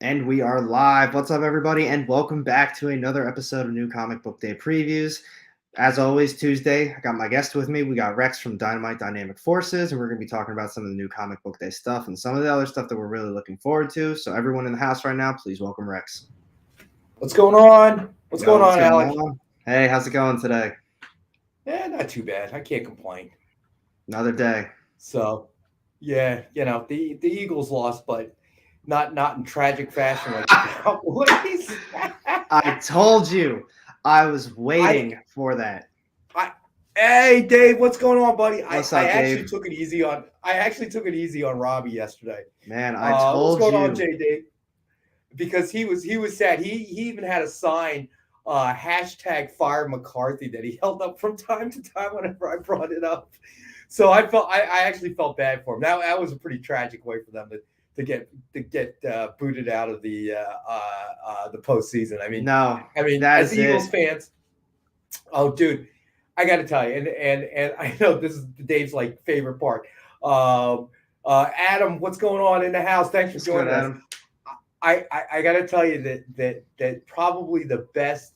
And we are live. What's up, everybody? And welcome back to another episode of New Comic Book Day Previews. As always, Tuesday, I got my guest with me. We got Rex from Dynamite Dynamic Forces, and we're going to be talking about some of the new Comic Book Day stuff and some of the other stuff that we're really looking forward to. So, everyone in the house right now, please welcome Rex. What's going on? What's going on, Alec? Hey, how's it going today? Yeah, not too bad. I can't complain. Another day. So, yeah, the Eagles lost, but not in tragic fashion like the Cowboys. I told you. I was waiting for that. Hey, Dave, what's going on, buddy? What's up, actually Dave? took it easy on. I actually took it easy on Robbie yesterday. Man, I told what's going you. on, Dave? Because he was sad. He even had a sign, hashtag Fire McCarthy, that he held up from time to time whenever I brought it up. So I actually felt bad for him. That was a pretty tragic way for them to get booted out of the postseason. I mean, as Eagles fans, oh, dude, I got to tell you, and I know this is Dave's like favorite part. Adam, what's going on in the house? Thanks for joining us. Adam. I got to tell you that probably the best,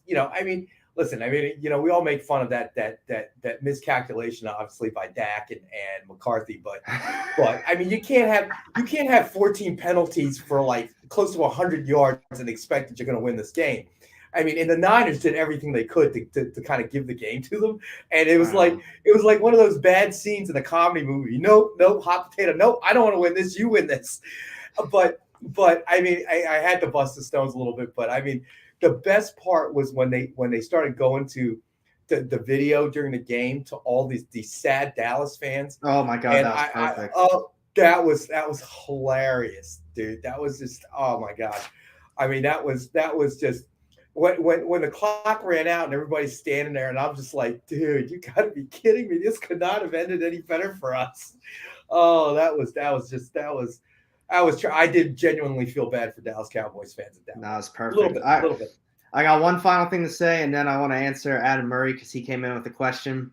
listen, we all make fun of that miscalculation, obviously, by Dak and McCarthy, but I mean, you can't have 14 penalties for like close to 100 yards and expect that you're going to win this game. I mean, and the Niners did everything they could to kind of give the game to them, and it was like one of those bad scenes in a comedy movie. Nope, hot potato. Nope, I don't want to win this. You win this, but I mean, I had to bust the stones a little bit. But I mean, the best part was when they started going to the video during the game to all these sad Dallas fans. Oh my God, that was perfect. That was hilarious, dude. That was just, oh my God. I mean, that was just when the clock ran out and everybody's standing there, and I'm just like, dude, you got to be kidding me. This could not have ended any better for us. Oh, I did genuinely feel bad for Dallas Cowboys fans at that. That was perfect. A little bit. I got one final thing to say, and then I want to answer Adam Murray because he came in with a question.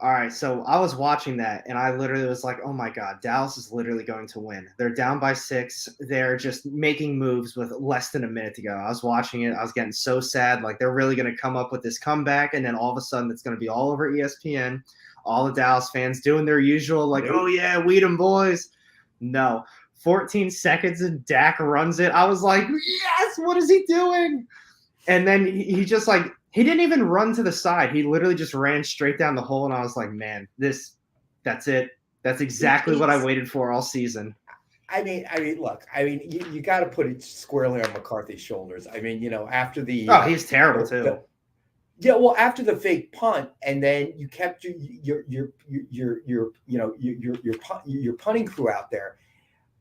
All right, so I was watching that, and I literally was like, oh, my God, Dallas is literally going to win. They're down by 6. They're just making moves with less than a minute to go. I was watching it. I was getting so sad. Like, they're really going to come up with this comeback, and then all of a sudden it's going to be all over ESPN, all the Dallas fans doing their usual, like, oh, yeah, weed 'em, boys. No. 14 seconds and Dak runs it. I was like, yes, what is he doing? And then he just like, he didn't even run to the side. He literally just ran straight down the hole. And I was like, man, that's it. That's exactly what I waited for all season. I mean, look, you got to put it squarely on McCarthy's shoulders. I mean, after the he's terrible too. Well, after the fake punt, and then you kept your punting crew out there.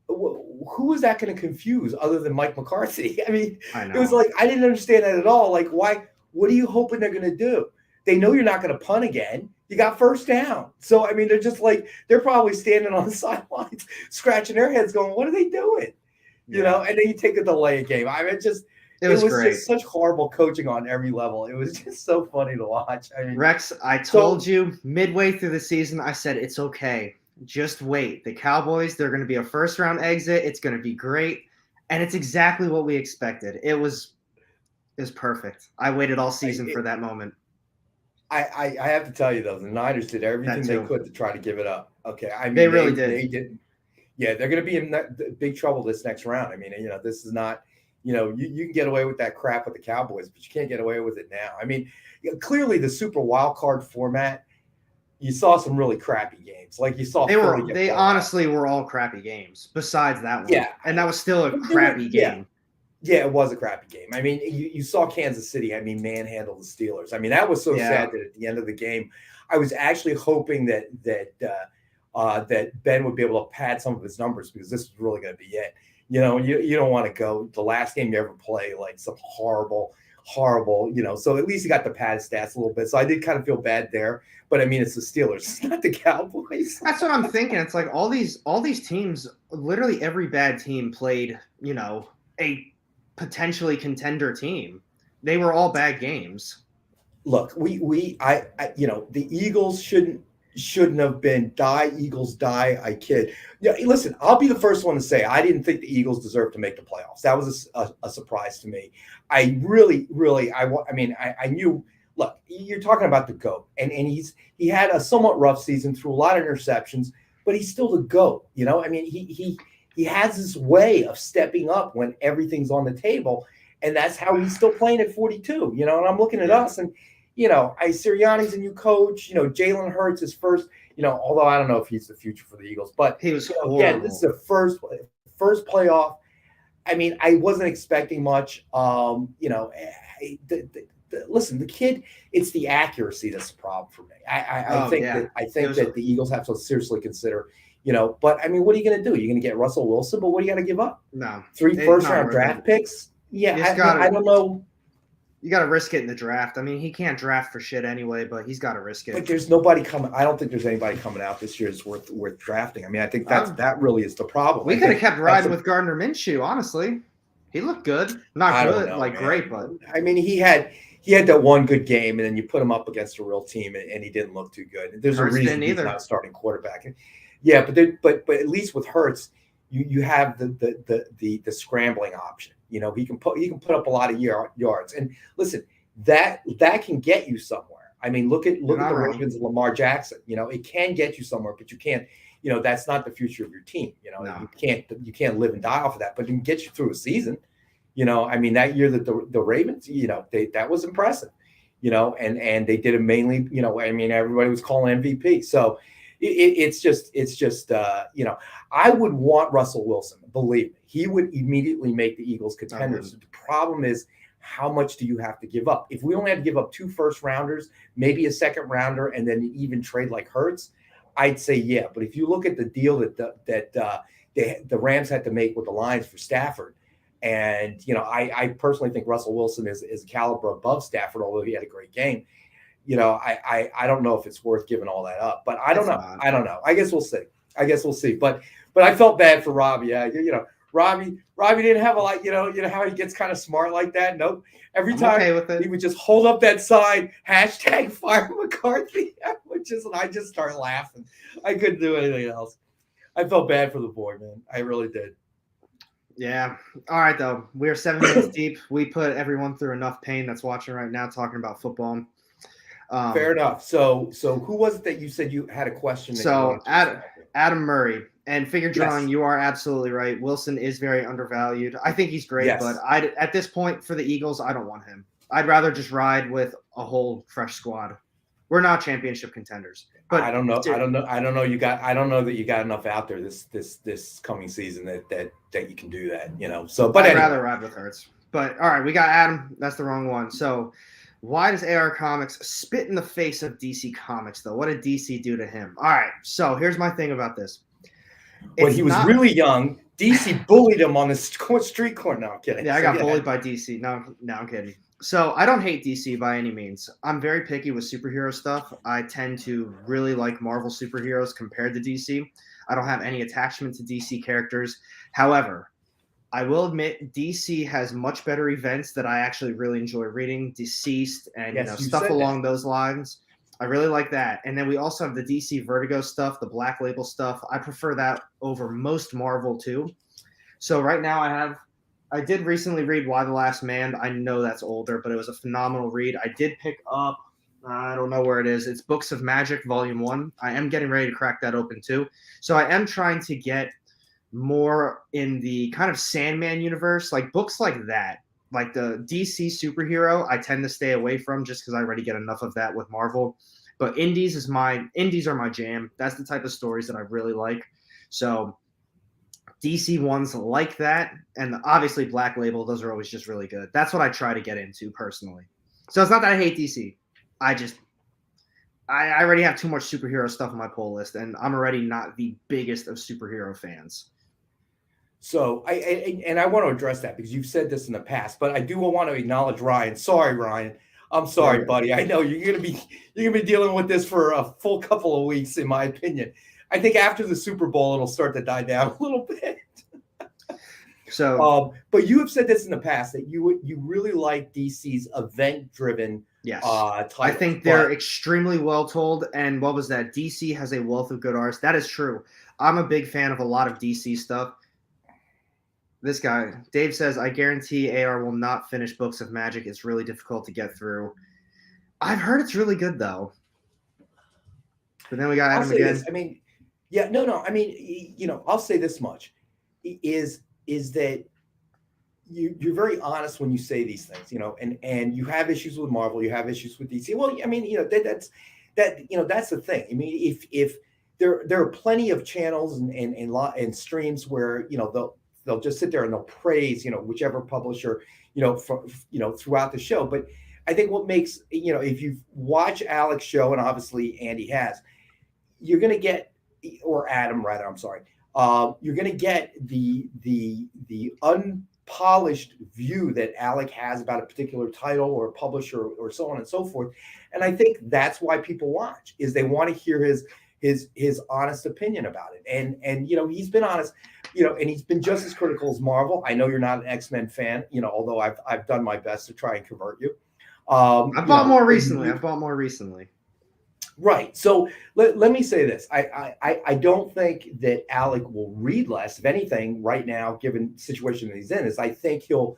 Who was that going to confuse other than Mike McCarthy? I mean, it was like, I didn't understand that at all. Like, why? What are you hoping they're going to do? They know you're not going to punt again. You got first down. So, I mean, they're just like, they're probably standing on the sidelines, scratching their heads going, what are they doing? You know, and then you take a delay game. I mean, it was just such horrible coaching on every level. It was just so funny to watch. I mean, Rex, I told you midway through the season, I said, it's okay. Just wait. The Cowboys, they're going to be a first-round exit. It's going to be great. And it's exactly what we expected. It was perfect. I waited all season for that moment. I have to tell you, though, the Niners did everything they could to try to give it up. Okay. I mean, they really did. They did. Yeah, they're going to be in big trouble this next round. I mean, this is not, you can get away with that crap with the Cowboys, but you can't get away with it now. I mean, clearly the super wild card format, you saw some really crappy games. Like you saw, they honestly were all crappy games. Besides that one, yeah, and that was still a crappy game. Yeah, it was a crappy game. I mean, you saw Kansas City, manhandle the Steelers. I mean, that was so sad that at the end of the game, I was actually hoping that Ben would be able to pad some of his numbers because this was really going to be it. You don't want to go the last game you ever play like some horrible, so at least he got the padded stats a little bit. So I did kind of feel bad there. But I mean, it's the Steelers, it's not the Cowboys. That's what I'm thinking. It's like all these teams, literally every bad team played, a potentially contender team. They were all bad games. Look, the Eagles shouldn't shouldn't have been. Die, Eagles, die. I kid. Yeah, listen, I'll be the first one to say I didn't think the Eagles deserved to make the playoffs. That was a surprise to me. I really, I knew. Look, you're talking about the GOAT, and he had a somewhat rough season, threw a lot of interceptions, but he's still the GOAT. You know, I mean, he has this way of stepping up when everything's on the table, and that's how he's still playing at 42. You know, and I'm looking at us and. You know, Sirianni's a new coach. You know, Jalen Hurts is first. You know, although I don't know if he's the future for the Eagles, but he was again, this is the first playoff. I mean, I wasn't expecting much. You know, listen, the kid. It's the accuracy that's the problem for me. I think that the Eagles have to seriously consider. You know, but I mean, what are you going to do? You're going to get Russell Wilson, but what are you going to give up? No, 3 first-round draft picks. Yeah, I don't know. You got to risk it in the draft. I mean, he can't draft for shit anyway, but he's got to risk it. But there's nobody coming. I don't think there's anybody coming out this year that's worth drafting. I mean, I think that really is the problem. We could have kept riding with Gardner Minshew. Honestly, he looked good. Not good, like man. Great, but I mean, he had that one good game, and then you put him up against a real team, and he didn't look too good. There's a reason he's not starting quarterback. Yeah, but at least with Hurts, you have the scrambling option. You know, he can put up a lot of yards. And listen, that can get you somewhere. I mean, look at the Ravens and Lamar Jackson. You know, it can get you somewhere, but you can't. You know, that's not the future of your team. You know, you can't live and die off of that. But it can get you through a season. You know, I mean, that year that the Ravens, you know, that was impressive. You know, and they did it mainly. You know, I mean, everybody was calling MVP. So. It's just you know, I would want Russell Wilson. Believe me, he would immediately make the Eagles contenders. The problem is, how much do you have to give up? If we only had to give up 2 first-rounders, maybe a second-rounder, and then even trade like Hurts, I'd say yeah. But if you look at the deal that the Rams had to make with the Lions for Stafford, and you know, I personally think Russell Wilson is a caliber above Stafford, although he had a great game. You know, I don't know if it's worth giving all that up, but I don't know. I don't know. I guess we'll see. But I felt bad for Robbie. Yeah, you know, Robbie didn't have a lot. You know how he gets kind of smart like that. Nope. Every time he would just hold up that sign, #Fire McCarthy, and I just start laughing. I couldn't do anything else. I felt bad for the boy, man. I really did. Yeah. All right, though. We're 7 minutes deep. We put everyone through enough pain that's watching right now talking about football. Fair enough. So who was it that you said you had a question? So Adam Murray and figure drawing. Yes. You are absolutely right. Wilson is very undervalued. I think he's great, but at this point for the Eagles, I don't want him. I'd rather just ride with a whole fresh squad. We're not championship contenders. But I don't know. I don't know that you got enough out there this coming season that you can do that. You know. So, but I'd rather ride with Hurts. But all right, we got Adam. That's the wrong one. So. Why does AR Comics spit in the face of DC Comics, though? What did DC do to him? All right, so here's my thing about this. When he was really young, DC bullied him on the street corner. No, I'm kidding. Yeah, I got bullied by DC. No, I'm kidding. So I don't hate DC by any means. I'm very picky with superhero stuff. I tend to really like Marvel superheroes compared to DC. I don't have any attachment to DC characters. However, I will admit DC has much better events that I actually really enjoy reading, Deceased and stuff along those lines. I really like that. And then we also have the DC Vertigo stuff, the Black Label stuff. I prefer that over most Marvel too. So right now I did recently read Why the Last Man. I know that's older, but it was a phenomenal read. I did pick up, I don't know where it is. It's Books of Magic, Volume 1. I am getting ready to crack that open too. So I am trying to get more in the kind of Sandman universe, like books like that, like the DC superhero, I tend to stay away from just because I already get enough of that with Marvel. But indies are my jam. That's the type of stories that I really like. So DC ones like that, and obviously Black Label, those are always just really good. That's what I try to get into personally. So it's not that I hate DC. I already have too much superhero stuff on my pull list, and I'm already not the biggest of superhero fans. So I want to address that because you've said this in the past, but I do want to acknowledge Ryan. Sorry, Ryan. I'm sorry, buddy. I know you're gonna be dealing with this for a full couple of weeks, in my opinion. I think after the Super Bowl, it'll start to die down a little bit. So, but you have said this in the past that you really like DC's event-driven Yes. titles. I think they're extremely well told. And what was that? DC has a wealth of good artists. That is true. I'm a big fan of a lot of DC stuff. This guy, Dave says, I guarantee AR will not finish Books of Magic. It's really difficult to get through. I've heard it's really good, though. But then we got Adam again. This. I mean, yeah, no. I mean, I'll say this much: is that you're very honest when you say these things, and you have issues with Marvel, you have issues with DC. Well, I mean, that's the thing. I mean, if there are plenty of channels and streams where they'll just sit there and they'll praise whichever publisher throughout the show. But I think what makes if you watch Alex's show, and obviously Andy has, you're going to get, or Adam rather, I'm sorry, you're going to get the unpolished view that Alec has about a particular title or a publisher or so on and so forth. And I think that's why people watch, is they want to hear his honest opinion about it. And he's been honest, and he's been just as critical as Marvel. I know you're not an X-Men fan, although I've done my best to try and convert you. I bought more recently. Right. So let me say this. I don't think that Alec will read less. If anything, right now, given the situation that he's in, is I think he'll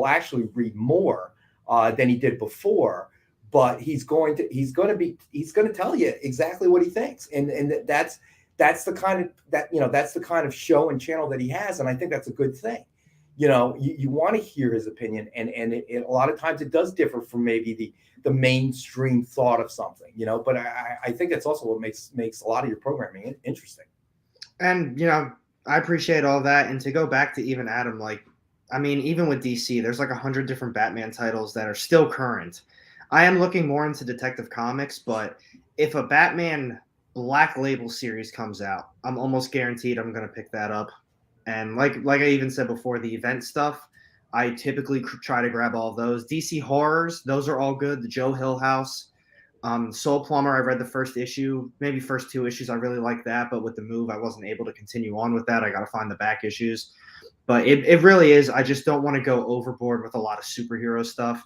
actually read more than he did before. But he's going to tell you exactly what he thinks, and that's the kind of show and channel that he has, and I think that's a good thing. You want to hear his opinion, and a lot of times it does differ from maybe the mainstream thought of something, but I think that's also what makes a lot of your programming interesting. And I appreciate all that. And to go back to even Adam, even with DC, there's 100 different Batman titles that are still current. I am looking more into Detective Comics, but if a Batman Black Label series comes out, I'm almost guaranteed I'm going to pick that up. And like I even said before, the event stuff, I typically try to grab all of those. DC Horrors, those are all good. The Joe Hill House, Soul Plumber, I read the first issue, maybe first 2 issues. I really like that, but with the move, I wasn't able to continue on with that. I got to find the back issues. But it really is, I just don't want to go overboard with a lot of superhero stuff.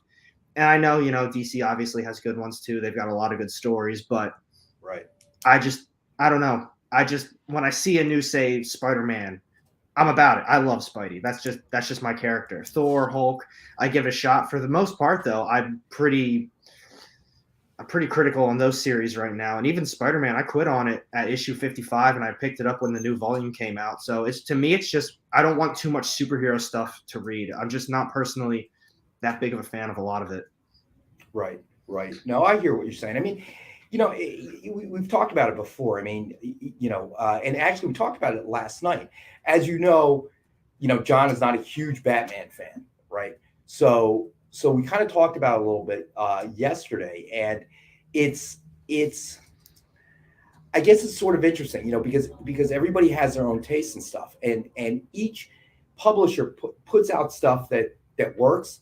And I know, DC obviously has good ones too. They've got a lot of good stories, but right. I don't know. When I see a new, say, Spider-Man, I'm about it. I love Spidey. That's just my character. Thor, Hulk, I give it a shot. For the most part, though, I'm pretty critical on those series right now. And even Spider-Man, I quit on it at issue 55, and I picked it up when the new volume came out. So to me, it's just, I don't want too much superhero stuff to read. I'm just not personally that big of a fan of a lot of it. Right. No, I hear what you're saying. I mean, we've talked about it before. I mean, and actually we talked about it last night. As John is not a huge Batman fan, right? So we kind of talked about it a little bit yesterday, and it's I guess it's sort of interesting, because everybody has their own tastes and stuff, and each publisher puts out stuff that works,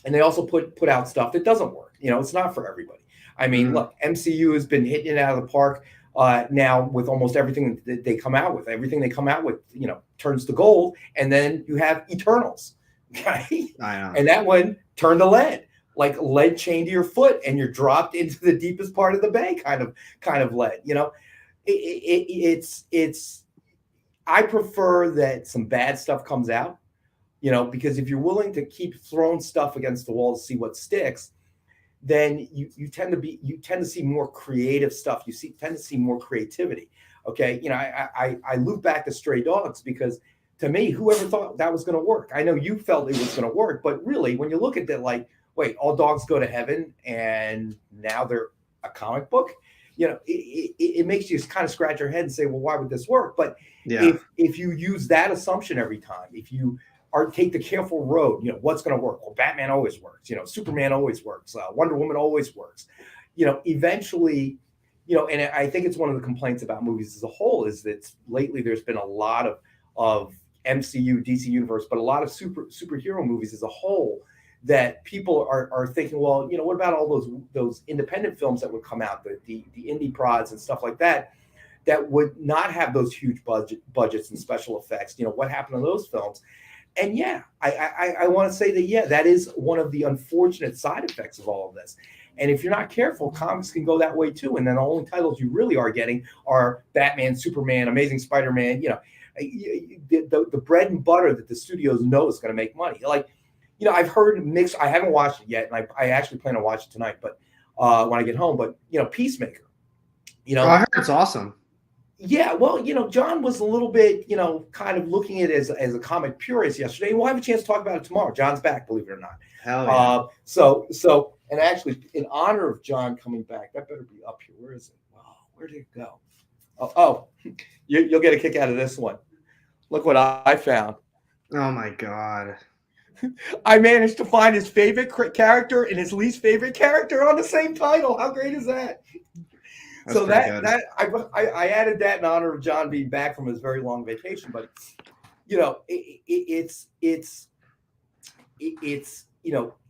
and they also put out stuff that doesn't work. It's not for everybody. I mean, look, MCU has been hitting it out of the park now with almost everything that they come out with. Everything they come out with, turns to gold, and then you have Eternals, okay? And that one turned to lead, like lead chained to your foot, and you're dropped into the deepest part of the bay, kind of lead. It's. I prefer that some bad stuff comes out, because if you're willing to keep throwing stuff against the wall to see what sticks, then you tend to see more creative stuff. Tend to see more creativity. Okay. I loop back to Stray Dogs, because to me, whoever thought that was going to work? I know you felt it was going to work, but really, when you look at that, wait, all dogs go to heaven, and now they're a comic book. It makes you kind of scratch your head and say, well, why would this work? But if you use that assumption every time, if you take the careful road, what's going to work? Well, Batman always works. Superman always works. Wonder Woman always works. Eventually, and I think it's one of the complaints about movies as a whole is that lately there's been a lot of MCU, DC universe, but a lot of superhero movies as a whole that people are thinking, well, what about all those independent films that would come out, the indie prods and stuff like that would not have those huge budgets and special effects? What happened to those films? yeah, I want to say that, yeah, that is one of the unfortunate side effects of all of this. And if you're not careful, comics can go that way too. And then the only titles you really are getting are Batman, Superman, Amazing Spider-Man, the bread and butter that the studios know is going to make money. Like, I've heard mixed, I haven't watched it yet, and I actually plan to watch it tonight, but when I get home, but Peacemaker, I heard it's awesome. Yeah, well, John was a little bit, kind of looking at it as a comic purist yesterday. We'll have a chance to talk about it tomorrow. John's back, believe it or not. Hell yeah. So, and actually, in honor of John coming back, that better be up here. Where is it? Oh, where did it go? You'll get a kick out of this one. Look what I found. Oh my God. I managed to find his favorite character and his least favorite character on the same title. How great is that? That's so that I added that in honor of John being back from his very long vacation. But it's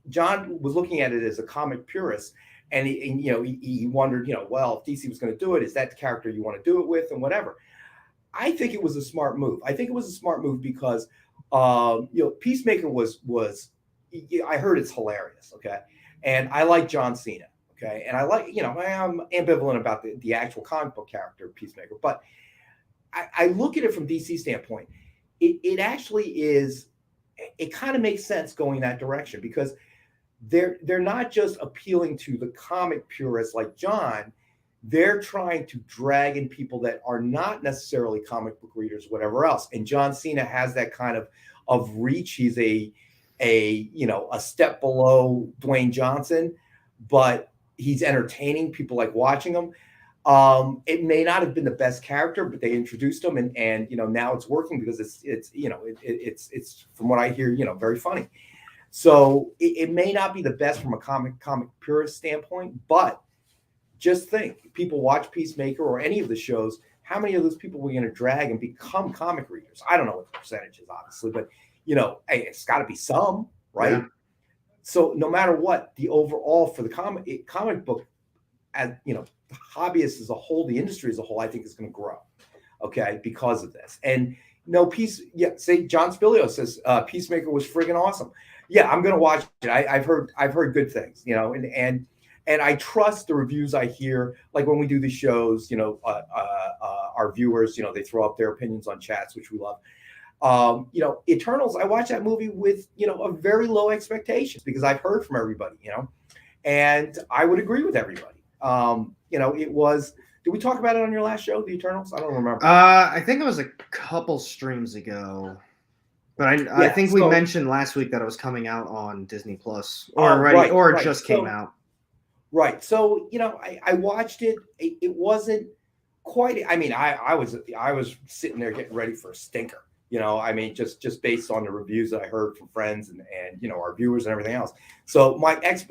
John was looking at it as a comic purist, and he wondered, well, if DC was going to do it, is that the character you want to do it with, and whatever. I think it was a smart move. I think it was a smart move because Peacemaker was I heard it's hilarious, okay, and I like John Cena. Okay, and I like, I'm ambivalent about the actual comic book character Peacemaker, but I look at it from DC standpoint. It actually is. It kind of makes sense going that direction because they're not just appealing to the comic purists like John. They're trying to drag in people that are not necessarily comic book readers, whatever else. And John Cena has that kind of reach. He's a step below Dwayne Johnson, but he's entertaining. People like watching him. It may not have been the best character, but they introduced him, and now it's working because it's from what I hear, very funny. So it may not be the best from a comic purist standpoint, but just think, people watch Peacemaker or any of the shows. How many of those people we're going to drag and become comic readers? I don't know what the percentage is, obviously, but hey, it's got to be some, right? Yeah. So no matter what, the overall for the comic book, as the hobbyists as a whole, the industry as a whole, I think is going to grow, okay, because of this. And say John Spilio says Peacemaker was friggin' awesome. Yeah, I'm going to watch it. I've heard good things, and I trust the reviews I hear. Like when we do the shows, our viewers, they throw up their opinions on chats, which we love. Eternals, I watched that movie with, a very low expectations because I've heard from everybody, and I would agree with everybody. It was, did we talk about it on your last show, the Eternals? I don't remember. I think it was a couple streams ago, but I think we mentioned last week that it was coming out on Disney Plus or just came out. Right. So, I watched it. It wasn't quite, I was sitting there getting ready for a stinker. Just based on the reviews that I heard from friends and our viewers and everything else. So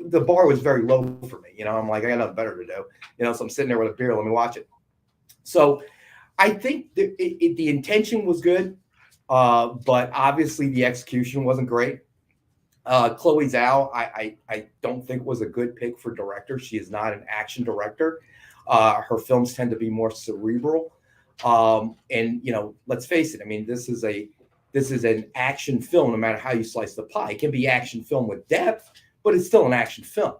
the bar was very low for me. I'm like, I got nothing better to do. So I'm sitting there with a beer. Let me watch it. So I think the intention was good, but obviously the execution wasn't great. Chloe Zhao, I don't think was a good pick for director. She is not an action director. Her films tend to be more cerebral. And let's face it. This is an action film, no matter how you slice the pie. It can be action film with depth, but it's still an action film,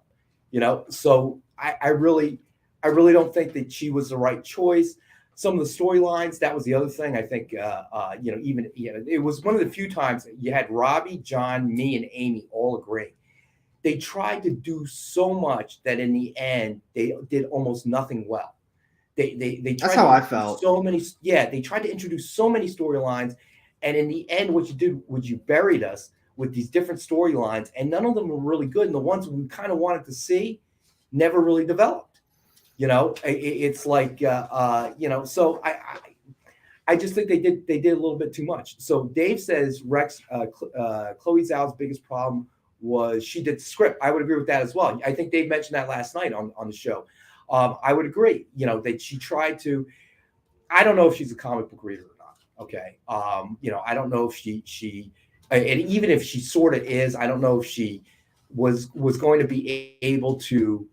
So I really don't think that she was the right choice. Some of the storylines, that was the other thing. I think, it was one of the few times you had Robbie, John, me, and Amy all agreeing. They tried to do so much that in the end, they did almost nothing well. They That's how I felt. They tried to introduce so many storylines, and in the end, what you did was you buried us with these different storylines, and none of them were really good. And the ones we kind of wanted to see never really developed. It's like So I just think they did a little bit too much. So Dave says Rex, Chloe Zhao's biggest problem was she did the script. I would agree with that as well. I think Dave mentioned that last night on the show. I would agree, that she tried to, I don't know if she's a comic book reader or not. Okay. I don't know if she, and even if she sort of is, I don't know if she was going to be able to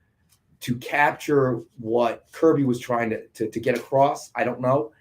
capture what Kirby was trying to get across. I don't know.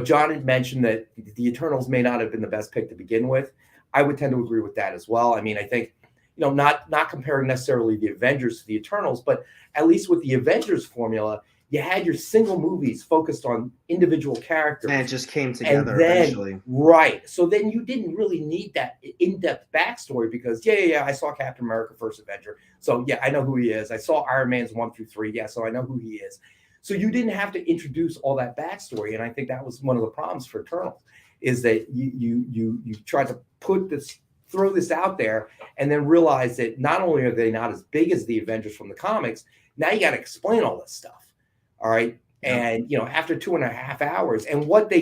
John had mentioned that the Eternals may not have been the best pick to begin with. I would tend to agree with that as well. I mean, I think, not comparing necessarily the Avengers to the Eternals, but at least with the Avengers formula, you had your single movies focused on individual characters. And it just came together eventually. Right. So then you didn't really need that in-depth backstory because, I saw Captain America First Avenger. So, I know who he is. I saw Iron Man's 1 through 3. Yeah, so I know who he is. So you didn't have to introduce all that backstory. And I think that was one of the problems for Eternals is that you tried to throw this out there and then realize that not only are they not as big as the Avengers from the comics, now you got to explain all this stuff. All right. And, after 2.5 hours and what they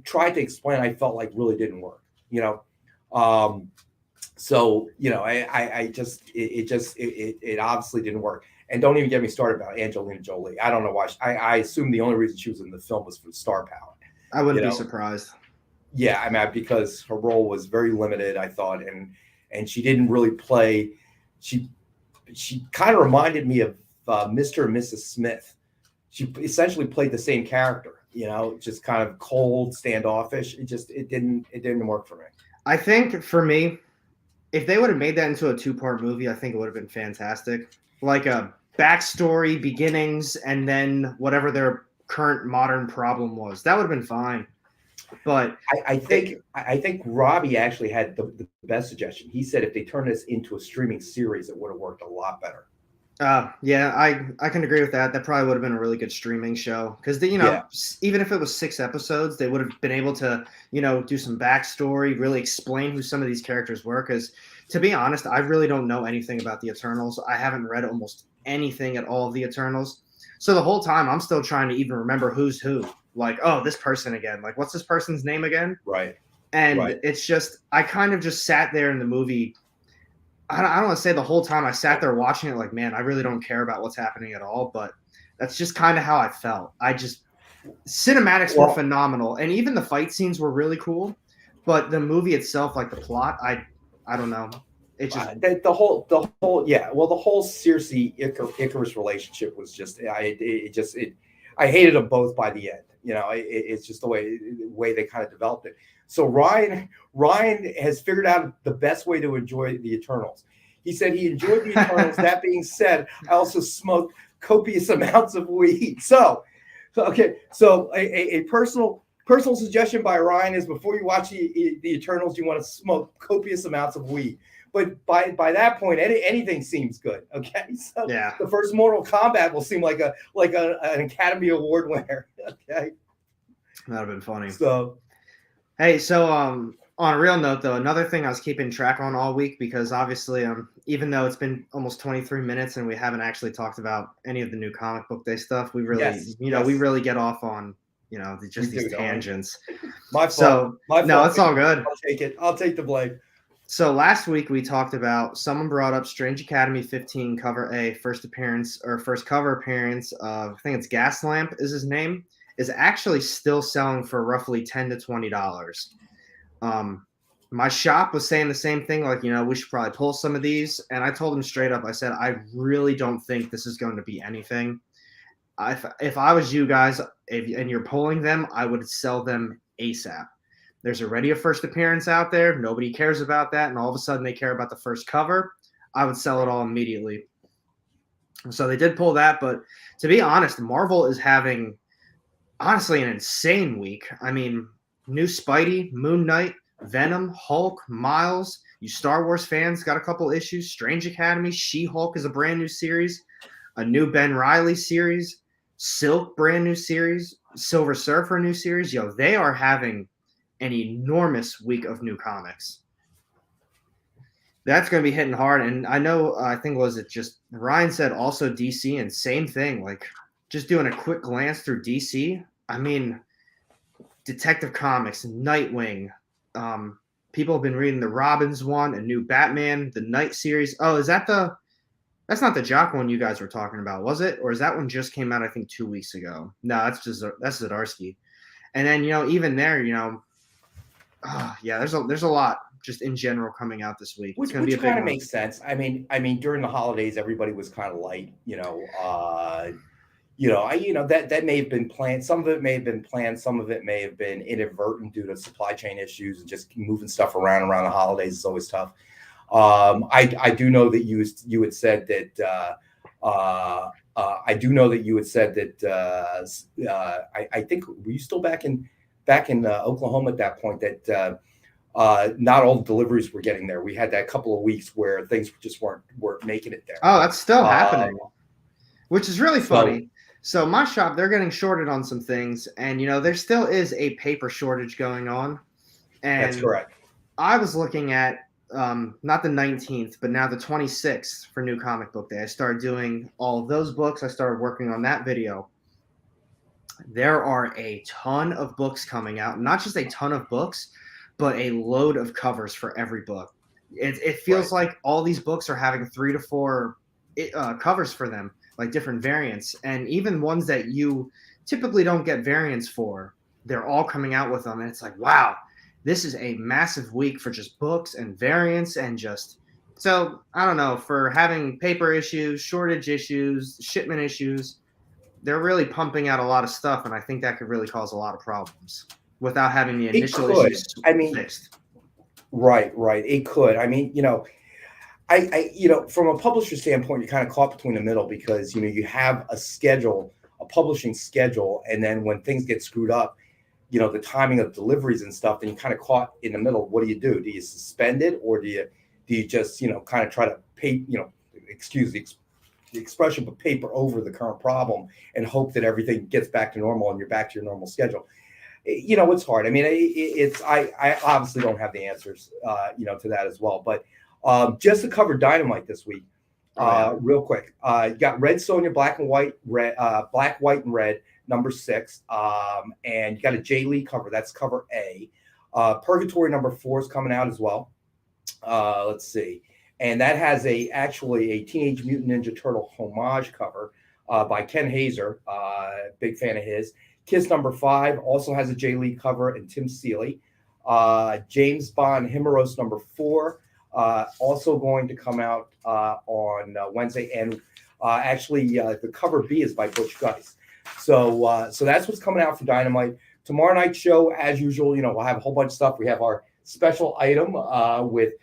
tried to explain, I felt like really didn't work, So, I just, it obviously didn't work. And don't even get me started about Angelina Jolie. I don't know why. I assume the only reason she was in the film was for star power. I wouldn't be surprised. Yeah. I mean, because her role was very limited, I thought. And she didn't really play. She kind of reminded me of Mr. and Mrs. Smith. She essentially played the same character, just kind of cold, standoffish. It didn't work for me. I think for me, if they would have made that into a 2-part movie, I think it would have been fantastic. Like a backstory, beginnings, and then whatever their current modern problem was. That would have been fine. But I think Robbie actually had the best suggestion. He said if they turn this into a streaming series, it would have worked a lot better. I can agree with that. That probably would have been a really good streaming show because even if it was 6 episodes, they would have been able to do some backstory, really explain who some of these characters were. Because to be honest, I really don't know anything about the Eternals. I haven't read almost anything at all of the Eternals, so the whole time I'm still trying to even remember who's who. Like, oh, this person again. Like, what's this person's name again? Right. And it's just I kind of just sat there in the movie. I don't want to say the whole time I sat there watching it like, man, I really don't care about what's happening at all. But that's just kind of how I felt. Cinematics were phenomenal. And even the fight scenes were really cool. But the movie itself, like the plot, I don't know. It just the whole Circe Icarus relationship was just I hated them both by the end. It's just the way they kind of developed it. So Ryan has figured out the best way to enjoy the Eternals. He said he enjoyed the Eternals. That being said, I also smoked copious amounts of weed. So a personal suggestion by Ryan is before you watch the Eternals, you want to smoke copious amounts of weed. But by that point, anything seems good. Okay, so the first Mortal Kombat will seem like an Academy Award winner. Okay, that'd have been funny. So. Hey, so on a real note, though, another thing I was keeping track on all week because obviously, even though it's been almost 23 minutes and we haven't actually talked about any of the new comic book day stuff, we really, we really get off on, these tangents. My fault. No, it's all good. I'll take it. I'll take the blame. So last week we talked about someone brought up Strange Academy 15 cover A first cover appearance of I think it's Gaslamp is his name. Is actually still selling for roughly $10 to $20. My shop was saying the same thing, like, we should probably pull some of these. And I told them straight up, I said, I really don't think this is going to be anything. If I was you guys and you're pulling them, I would sell them ASAP. There's already a first appearance out there. Nobody cares about that. And all of a sudden they care about the first cover. I would sell it all immediately. So they did pull that. But to be honest, Marvel is having honestly an insane week. I mean, new Spidey, Moon Knight, Venom, Hulk, Miles. You Star Wars fans got a couple issues. Strange Academy, She-Hulk is a brand new series. A new Ben Reilly series. Silk, brand new series. Silver Surfer, new series. They are having an enormous week of new comics. That's going to be hitting hard. And I think Ryan said also DC and same thing. Like, just doing a quick glance through DC, I mean, Detective Comics, Nightwing. People have been reading the Robins one, a new Batman, the Night series. Oh, that's not the Jock one you guys were talking about, was it? Or is that one just came out, I think, 2 weeks ago? No, that's Zdarsky. And then, even there, there's a lot just in general coming out this week. Which kind of makes sense. I mean, during the holidays, everybody was kind of light, that may have been planned. Some of it may have been planned. Some of it may have been inadvertent due to supply chain issues and just moving stuff around the holidays is always tough. I do know that you had said that. I do know that you had said that. I think were you still back in Oklahoma at that point that not all the deliveries were getting there. We had that couple of weeks where things just weren't making it there. Oh, that's still happening, which is really funny. So my shop, they're getting shorted on some things, and there still is a paper shortage going on. And that's correct. I was looking at not the 19th, but now the 26th for New Comic Book Day. I started doing all of those books. I started working on that video. There are a ton of books coming out, not just a ton of books, but a load of covers for every book. It feels like all these books are having 3 to 4 covers for them, like different variants, and even ones that you typically don't get variants for, they're all coming out with them. And it's like, wow, this is a massive week for just books and variants and so I don't know, for having paper issues, shortage issues, shipment issues, they're really pumping out a lot of stuff. And I think that could really cause a lot of problems without having the initial issues fixed. Right. It could. I mean, from a publisher standpoint, you're kind of caught between the middle because, you have a schedule, a publishing schedule. And then when things get screwed up, the timing of deliveries and stuff, then you're kind of caught in the middle. What do you do? Do you suspend it, or do you just, kind of try to pay, excuse the expression, but paper over the current problem and hope that everything gets back to normal and you're back to your normal schedule? It's hard. I mean, I obviously don't have the answers, to that as well. But just to cover Dynamite this week, real quick, you got Red Sonja, Black, White, and Red, number 6, and you got a Jay Lee cover. That's cover A. Purgatory number 4 is coming out as well. Let's see, and that has actually a Teenage Mutant Ninja Turtle homage cover by Ken Hazer. Big fan of his. Kiss number 5 also has a Jay Lee cover and Tim Seeley. James Bond Himeros number 4 also going to come out on Wednesday, and actually the cover B is by Butch Guice. So that's what's coming out for Dynamite. Tomorrow night's show, as usual, we'll have a whole bunch of stuff. We have our special item with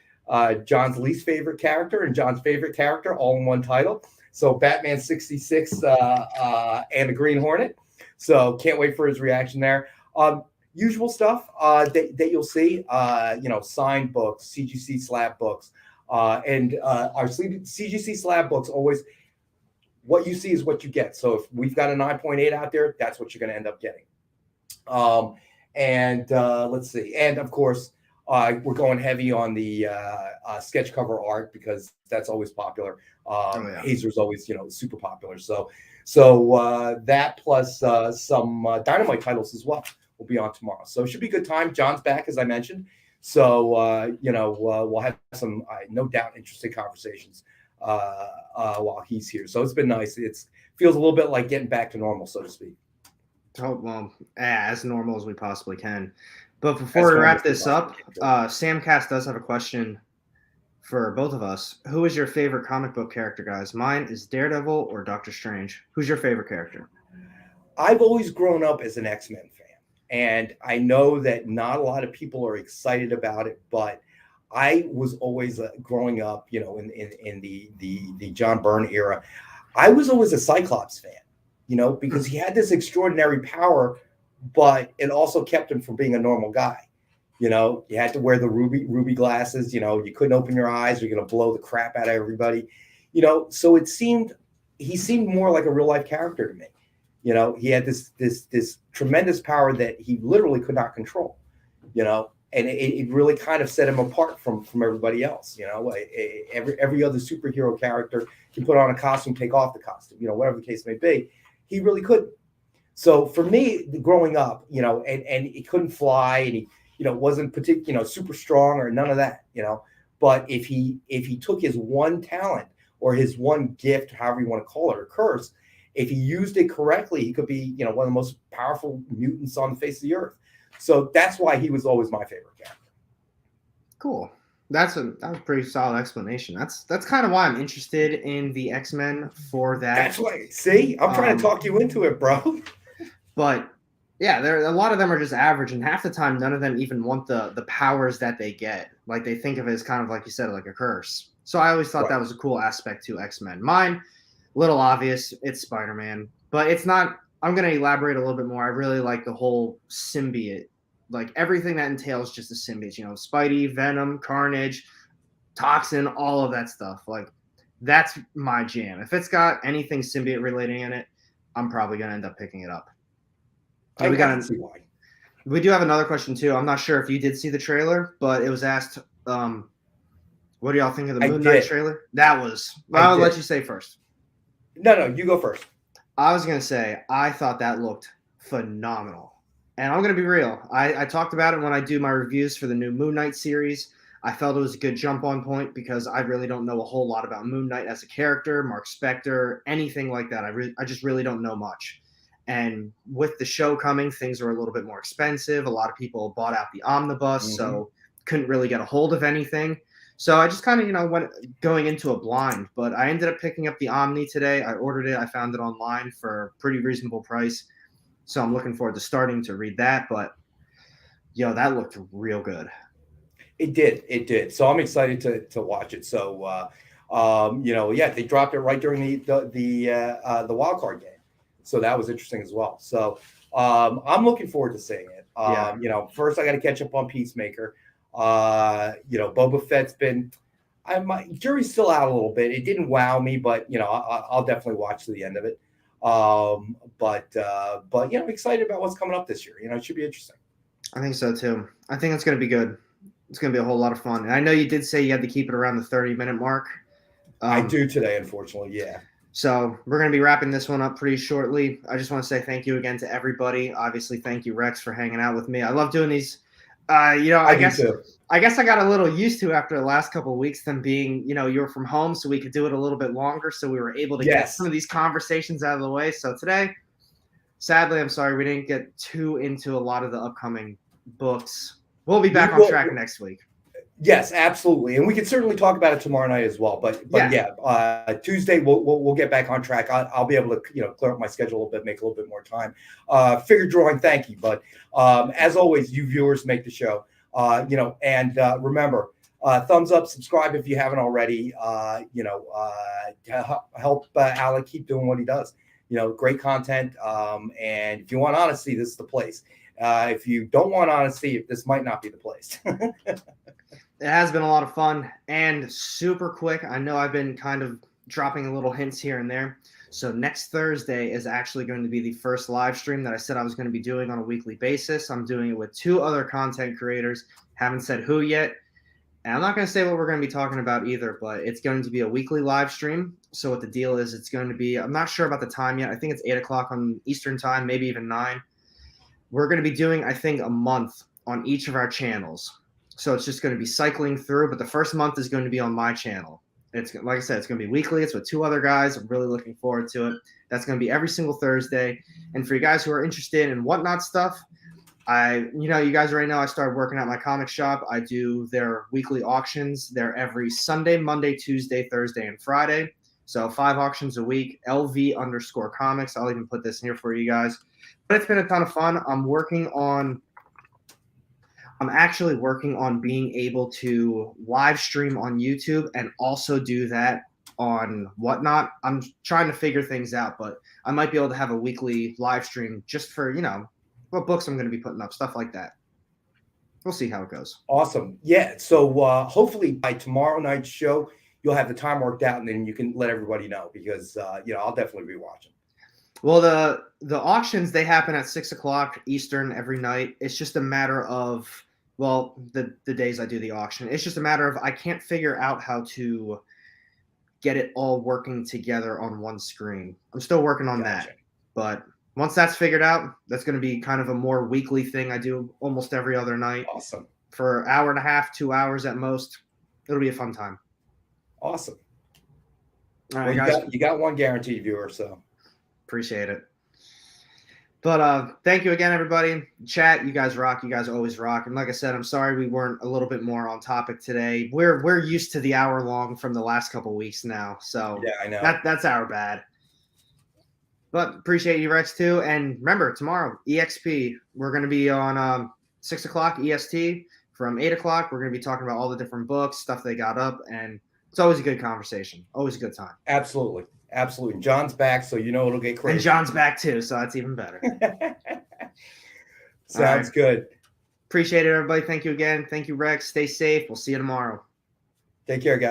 John's least favorite character and John's favorite character all in one title. So Batman 66 and the Green Hornet. So can't wait for his reaction there. Usual stuff that you'll see, signed books, CGC slab books, and our CGC slab books always, what you see is what you get. So if we've got a 9.8 out there, that's what you're going to end up getting. Let's see. And of course, we're going heavy on the sketch cover art because that's always popular. Hazer's always, super popular. So that plus some Dynamite titles as well will be on tomorrow. So it should be a good time. John's back, as I mentioned. So, we'll have some, no doubt, interesting conversations while he's here. So it's been nice. It feels a little bit like getting back to normal, so to speak. Oh, well, as normal as we possibly can. But before we wrap this up, Sam Cass does have a question for both of us. Who is your favorite comic book character, guys? Mine is Daredevil or Doctor Strange. Who's your favorite character? I've always grown up as an X-Men fan, and I know that not a lot of people are excited about it, but I was always growing up, in the John Byrne era. I was always a Cyclops fan, because he had this extraordinary power, but it also kept him from being a normal guy. You had to wear the ruby glasses. You couldn't open your eyes, or you're going to blow the crap out of everybody. So he seemed more like a real life character to me. He had this tremendous power that he literally could not control. And it really kind of set him apart from everybody else. Every other superhero character can put on a costume, take off the costume, whatever the case may be. He really couldn't. So for me, growing up, and he couldn't fly, and he, wasn't particular, super strong or none of that, But if he took his one talent or his one gift, however you want to call it, or curse, if he used it correctly, he could be, one of the most powerful mutants on the face of the earth. So that's why he was always my favorite character. Cool. That was a pretty solid explanation. That's kind of why I'm interested in the X-Men for that. That's why. See, I'm trying to talk you into it, bro. But yeah, a lot of them are just average, and half the time, none of them even want the powers that they get. Like they think of it as kind of like you said, like a curse. So I always thought that was a cool aspect to X-Men. Mine, little obvious, it's Spider-Man, but it's not. I'm going to elaborate a little bit more. I really like the whole symbiote, like everything that entails just a symbiote. You know, Spidey, Venom, Carnage, Toxin, all of that stuff. Like that's my jam. If it's got anything symbiote relating in it, I'm probably going to end up picking it up. I can see why. We do have another question too. I'm not sure if you did see the trailer, but it was asked, what do y'all think of the Moon Knight trailer? That was. Well, I'll let you say first. No, you go first. I was gonna say I thought that looked phenomenal, and I'm gonna be real. I talked about it when I do my reviews for the new Moon Knight series. I felt it was a good jump on point because I really don't know a whole lot about Moon Knight as a character, Mark Spector, anything like that. I just really don't know much. And with the show coming, things are a little bit more expensive. A lot of people bought out the omnibus, so couldn't really get a hold of anything. So I just kind of, went going into a blind. But I ended up picking up the Omni today. I ordered it. I found it online for a pretty reasonable price. So I'm looking forward to starting to read that. But, that looked real good. It did. So I'm excited to watch it. So, they dropped it right during the wild card game. So that was interesting as well. So I'm looking forward to seeing it. First I got to catch up on Peacemaker. Boba Fett's been, my jury's still out a little bit. It didn't wow me, but I'll definitely watch to the end of it. But I'm excited about what's coming up this year. It should be interesting. I think so too. I think it's going to be good. It's going to be a whole lot of fun. And I know you did say you had to keep it around the 30-minute mark. I do today, unfortunately. Yeah. So we're going to be wrapping this one up pretty shortly. I just want to say thank you again to everybody. Obviously, thank you, Rex, for hanging out with me. I love doing these. I guess I got a little used to after the last couple of weeks them being, you were from home, so we could do it a little bit longer. So we were able to get some of these conversations out of the way. So today, sadly, I'm sorry we didn't get too into a lot of the upcoming books. We'll be back on track next week. Yes, absolutely, and we can certainly talk about it tomorrow night as well. But Tuesday we'll get back on track. I'll be able to clear up my schedule a little bit, make a little bit more time. Figure drawing, thank you. But as always, you viewers make the show. And remember, thumbs up, subscribe if you haven't already. To help Alec keep doing what he does. Great content. And if you want honesty, this is the place. If you don't want honesty, this might not be the place. It has been a lot of fun and super quick. I know I've been kind of dropping little hints here and there. So next Thursday is actually going to be the first live stream that I said I was going to be doing on a weekly basis. I'm doing it with 2 other content creators. Haven't said who yet. And I'm not going to say what we're going to be talking about either, but it's going to be a weekly live stream. So what the deal is, it's going to be, I'm not sure about the time yet. I think it's 8 o'clock on Eastern time, maybe even 9. We're going to be doing, I think, a month on each of our channels. So it's just going to be cycling through, but the first month is going to be on my channel. It's like I said, it's going to be weekly. It's with 2 other guys. I'm really looking forward to it. That's going to be every single Thursday. And for you guys who are interested in whatnot stuff, you guys already know I started working at my comic shop. I do their weekly auctions. They're every Sunday, Monday, Tuesday, Thursday, and Friday. So 5 auctions a week, LV_comics. I'll even put this in here for you guys. But it's been a ton of fun. I'm actually working on being able to live stream on YouTube and also do that on Whatnot. I'm trying to figure things out, but I might be able to have a weekly live stream just for, what books I'm going to be putting up, stuff like that. We'll see how it goes. Awesome. Yeah. So hopefully by tomorrow night's show, you'll have the time worked out and then you can let everybody know because, I'll definitely be watching. Well, the auctions, they happen at 6 o'clock Eastern every night. It's just a matter of, the days I do the auction. It's just a matter of I can't figure out how to get it all working together on one screen. I'm still working on that. But once that's figured out, that's going to be kind of a more weekly thing I do almost every other night. Awesome. For an hour and a half, 2 hours at most. It'll be a fun time. Awesome. All right, guys. You got one guaranteed viewer, so. Appreciate it. But thank you again, everybody. Chat, you guys rock. You guys always rock. And like I said, I'm sorry we weren't a little bit more on topic today. We're used to the hour long from the last couple weeks now, so yeah, I know that's our bad. But appreciate you, Rex, too. And remember, tomorrow, EXP, we're going to be on 6 o'clock EST. From 8 o'clock, we're going to be talking about all the different books, stuff they got up, and it's always a good conversation. Always a good time. Absolutely. Absolutely. John's back, so you know it'll get crazy. And John's back, too, so that's even better. Sounds good. Appreciate it, everybody. Thank you again. Thank you, Rex. Stay safe. We'll see you tomorrow. Take care, guys.